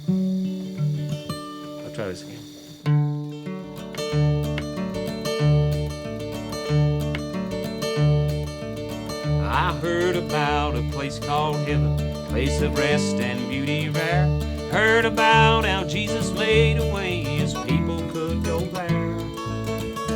I'll try this again. I heard about a place called heaven, place of rest and beauty rare. Heard about how Jesus made a way his people could go there.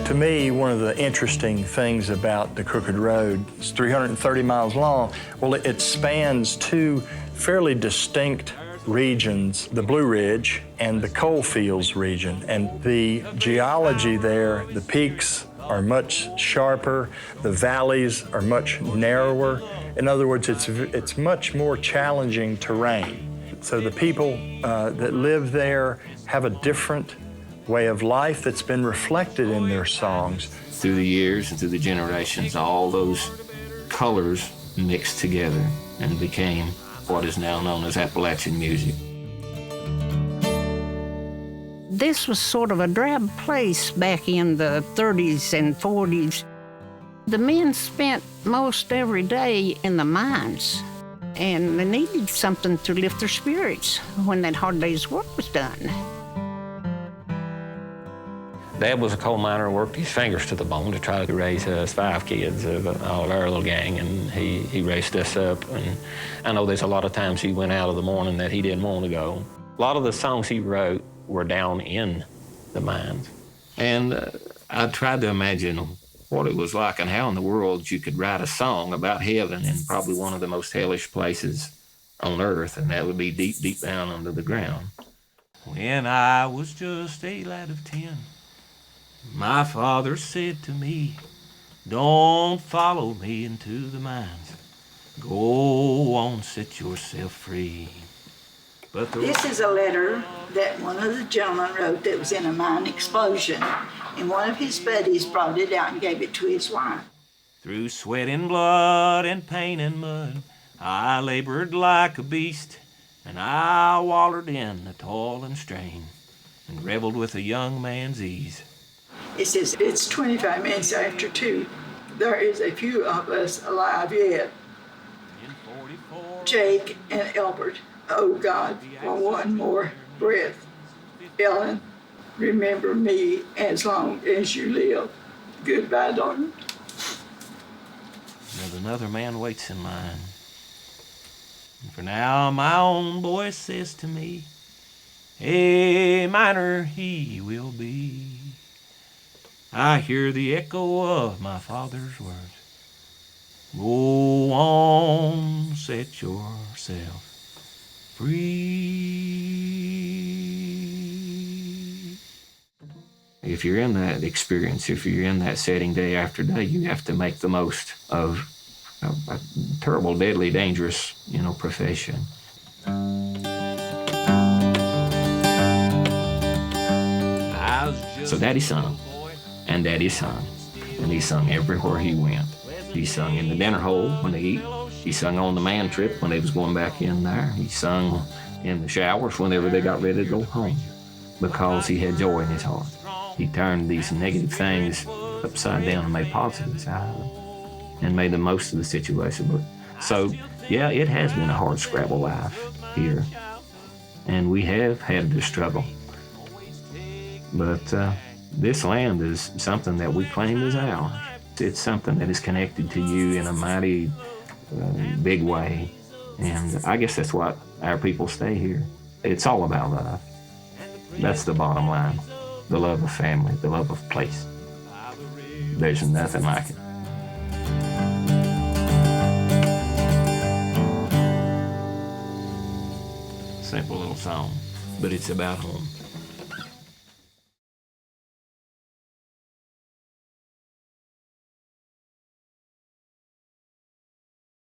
To me, one of the interesting things about the Crooked Road, it's 330 miles long. Well, it spans two fairly distinct regions, the Blue Ridge and the Coalfields region. And the geology there, the peaks are much sharper, the valleys are much narrower. In other words, it's much more challenging terrain. So the people that live there have a different way of life that's been reflected in their songs. Through the years and through the generations, all those colors mixed together and became what is now known as Appalachian music. This was sort of a drab place back in the 30s and 40s. The men spent most every day in the mines, and they needed something to lift their spirits when that hard day's work was done. Dad was a coal miner and worked his fingers to the bone to try to raise us 5 kids of all of our little gang, and he raised us up. And I know there's a lot of times he went out of the morning that he didn't want to go. A lot of the songs he wrote were down in the mines. And I tried to imagine what it was like and how in the world you could write a song about heaven in probably one of the most hellish places on earth, and that would be deep, deep down under the ground. When I was just a lad of 10, my father said to me, "Don't follow me into the mines. Go on, set yourself free." But This is a letter that one of the gentlemen wrote that was in a mine explosion, and one of his buddies brought it out and gave it to his wife. Through sweat and blood and pain and mud, I labored like a beast, and I wallered in the toil and strain, and reveled with a young man's ease. It says, it's 25 minutes after 2. There is a few of us alive yet. Jake and Albert, oh God, for one more breath. Ellen, remember me as long as you live. Goodbye, darling. And another man waits in line. And for now, my own voice says to me, a miner he will be. I hear the echo of my father's words. Go on, set yourself free. If you're in that experience, if you're in that setting day after day, you have to make the most of a terrible, deadly, dangerous, profession. So Daddy sung, and Daddy sung, and he sung everywhere he went. He sung in the dinner hole when they eat. He sung on the man trip when they was going back in there. He sung in the showers whenever they got ready to go home, because he had joy in his heart. He turned these negative things upside down and made positives out of them, and made the most of the situation. So, yeah, it has been a hard scrabble life here, and we have had to struggle. But this land is something that we claim as ours. It's something that is connected to you in a mighty big way, and I guess that's what our people stay here. It's all about love. That's the bottom line. The love of family, the love of place. There's nothing like it. Simple little song, but it's about home.